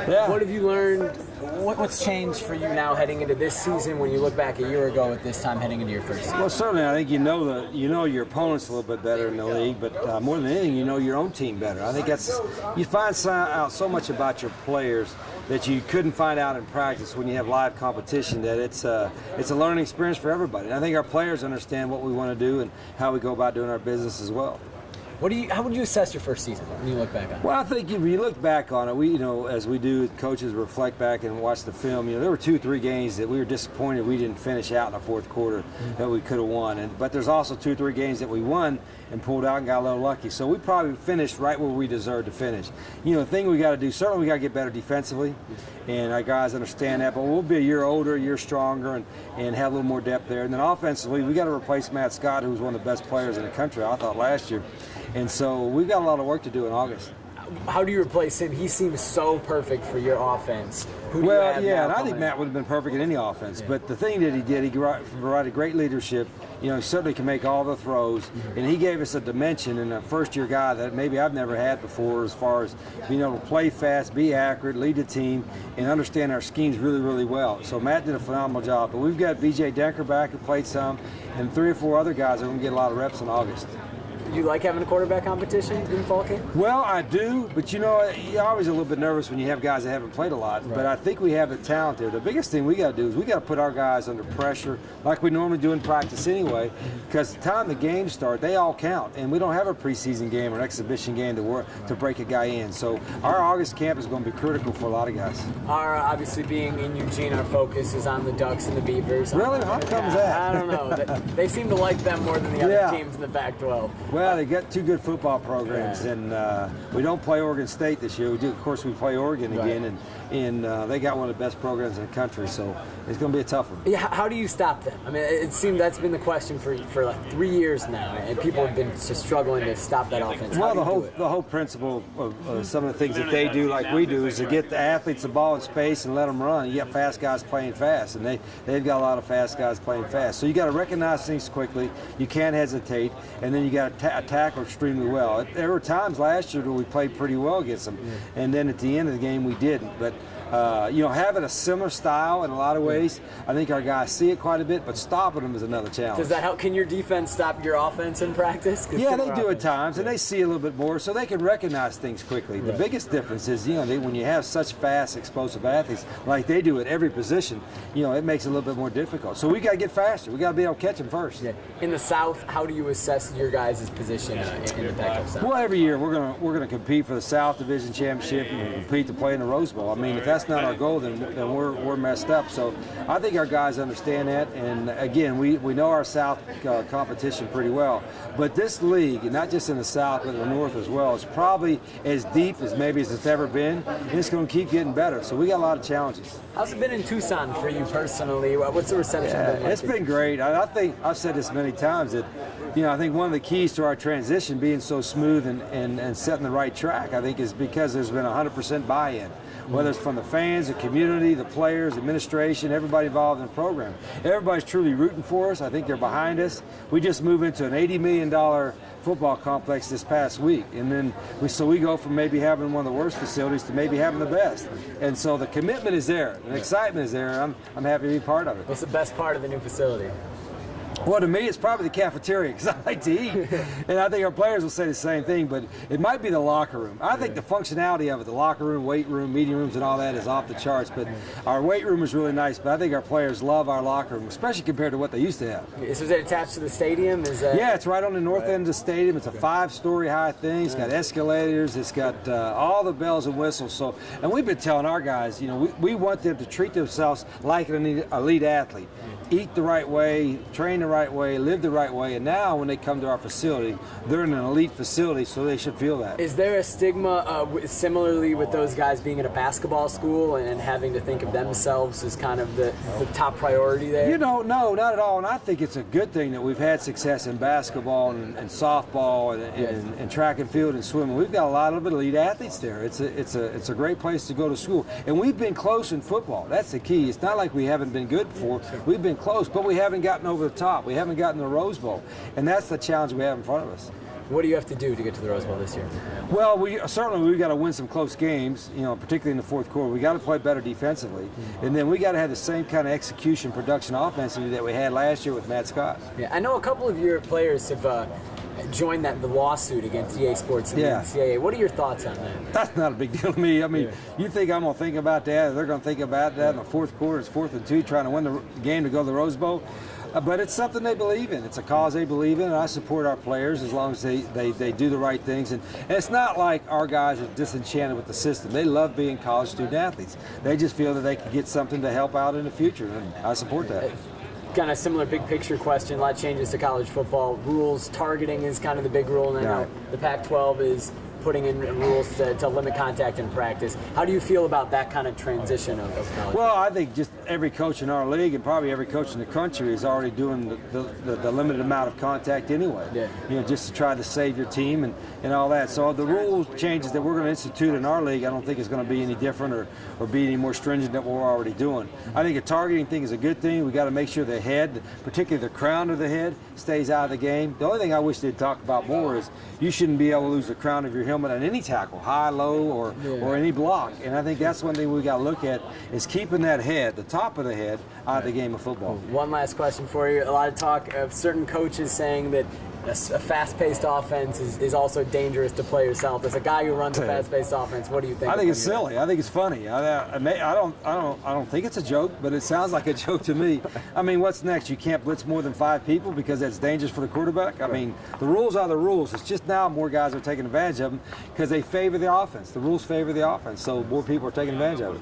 Yeah. What have you learned? What's changed for you now heading into this season when you look back a year ago at this time heading into your first season? Well, certainly, I think you know your opponents a little bit better in the league, but more than anything, you know your own team better. I think you find out so much about your players that you couldn't find out in practice when you have live competition. That it's a learning experience for everybody. And I think our players understand what we want to do and how we go about doing our business as well. How would you assess your first season when you look back on it? Well, I think if you look back on it, as we do, coaches reflect back and watch the film. There were 2-3 games that we were disappointed we didn't finish out in the fourth quarter that we could have won. But there's also 2-3 games that we won and pulled out and got a little lucky. So we probably finished right where we deserved to finish. The thing we got to do, certainly we got to get better defensively, and our guys understand that. But we'll be a year older, a year stronger, and have a little more depth there. And then offensively, we got to replace Matt Scott, who was one of the best players in the country, I thought, last year. And so we've got a lot of work to do in August. How do you replace him? He seems so perfect for your offense. Well, yeah, and I think Matt would have been perfect in any offense. Yeah. But the thing that he did, he provided great leadership. He certainly can make all the throws. And he gave us a dimension in a first-year guy that maybe I've never had before, as far as being able to play fast, be accurate, lead the team, and understand our schemes really, really well. So Matt did a phenomenal job. But we've got B.J. Denker back, who played some, and 3 or 4 other guys that are going to get a lot of reps in August. Do you like having a quarterback competition in fall camp? Well, I do, but you're always a little bit nervous when you have guys that haven't played a lot. Right. But I think we have the talent there. The biggest thing we got to do is we got to put our guys under pressure, like we normally do in practice anyway, because the time the games start, they all count, and we don't have a preseason game or an exhibition game to break a guy in. So our August camp is going to be critical for a lot of guys. Obviously, being in Eugene, our focus is on the Ducks and the Beavers. Really? How comes that? I don't know. They seem to like them more than the other teams in the Pac-12. Well, they got 2 good football programs, and we don't play Oregon State this year. We do, of course, we play Oregon again, and they got one of the best programs in the country, so it's going to be a tough one. Yeah, how do you stop them? I mean, it seems that's been the question for like 3 years now, and people have been just struggling to stop that offense. Well, the whole principle of some of the things that they do, like we do, is to get the athletes the ball in space and let them run. You got fast guys playing fast, and they've got a lot of fast guys playing fast. So you got to recognize things quickly. You can't hesitate, and then you got to attack extremely well. There were times last year where we played pretty well against them, and then at the end of the game we didn't. But having a similar style in a lot of ways, I think our guys see it quite a bit, but stopping them is another challenge. Does that help? Can your defense stop your offense in practice? Yeah, they do at times, and they see a little bit more, so they can recognize things quickly. The biggest difference is, when you have such fast, explosive athletes like they do at every position, it makes it a little bit more difficult. So we got to get faster. We got to be able to catch them first. Yeah. In the South, how do you assess your guys' position in the Pac-12 South? Well, every year we're gonna compete for the South Division Championship and compete to play in the Rose Bowl. I mean, if that's not our goal, then we're messed up. So I think our guys understand that, and again, we know our South competition pretty well. But this league, and not just in the South but in the North as well, is probably as deep as maybe as it's ever been, and it's going to keep getting better. So we got a lot of challenges. How's it been in Tucson for you personally? What's the reception been like? It's been great. I think I've said this many times that I think one of the keys to our transition being so smooth and setting the right track, I think, is because there's been 100% buy-in. Whether it's from the fans, the community, the players, administration, everybody involved in the program. Everybody's truly rooting for us. I think they're behind us. We just moved into an $80 million football complex this past week, and then we go from maybe having one of the worst facilities to maybe having the best. And so the commitment is there, the excitement is there, and I'm happy to be part of it. What's the best part of the new facility? Well, to me, it's probably the cafeteria because I like to eat. And I think our players will say the same thing, but it might be the locker room. I think the functionality of it, the locker room, weight room, meeting rooms, and all that is off the charts. But our weight room is really nice, but I think our players love our locker room, especially compared to what they used to have. Is it attached to the stadium? Yeah, it's right on the north end of the stadium. It's a 5-story high thing. It's got escalators. It's got all the bells and whistles. And we've been telling our guys, we want them to treat themselves like an elite athlete. Eat the right way, train the right way, live the right way, and now when they come to our facility, they're in an elite facility, so they should feel that. Is there a stigma similarly with those guys being at a basketball school and having to think of themselves as kind of the top priority there? No, not at all, and I think it's a good thing that we've had success in basketball and softball and track and field and swimming. We've got a lot of elite athletes there. It's a great place to go to school, and we've been close in football. That's the key. It's not like we haven't been good before. We've been close, but we haven't gotten over the top. We haven't gotten the Rose Bowl, and that's the challenge we have in front of us. What do you have to do to get to the Rose Bowl this year? Well, we got to win some close games, particularly in the fourth quarter. We got to play better defensively, and then we got to have the same kind of execution, production offensively that we had last year with Matt Scott. Yeah, I know a couple of your players have joined the lawsuit against EA Sports and the NCAA. What are your thoughts on that? That's not a big deal to me. I mean, you think I'm going to think about that? They're going to think about that in the fourth quarter. It's 4th and 2, trying to win the game to go to the Rose Bowl. But it's something they believe in. It's a cause they believe in, and I support our players as long as they do the right things. And it's not like our guys are disenchanted with the system. They love being college student athletes. They just feel that they can get something to help out in the future, and I support that. Kind of similar big picture question. A lot of changes to college football. Rules, targeting is kind of the big rule, and I know the Pac-12 is putting in rules to limit contact in practice. How do you feel about that kind of transition of college? Well, I think just every coach in our league and probably every coach in the country is already doing the limited amount of contact anyway. Just to try to save your team and all that. So the rule changes that we're going to institute in our league, I don't think is going to be any different or be any more stringent than what we're already doing. I think a targeting thing is a good thing. We got to make sure the head, particularly the crown of the head, stays out of the game. The only thing I wish they'd talk about more is you shouldn't be able to lose the crown of your helmet on any tackle, high, low, or any block. And I think that's one thing we got to look at is keeping that head, the top of the head, out of the game of football. One last question for you. A lot of talk of certain coaches saying that a fast-paced offense is also dangerous to play yourself. As a guy who runs a fast-paced offense, what do you think? I think it's silly. I think it's funny. I don't think it's a joke, but it sounds like a joke to me. I mean, what's next? You can't blitz more than 5 people because that's dangerous for the quarterback? I mean, the rules are the rules. It's just now more guys are taking advantage of them because they favor the offense. The rules favor the offense, so more people are taking advantage of it.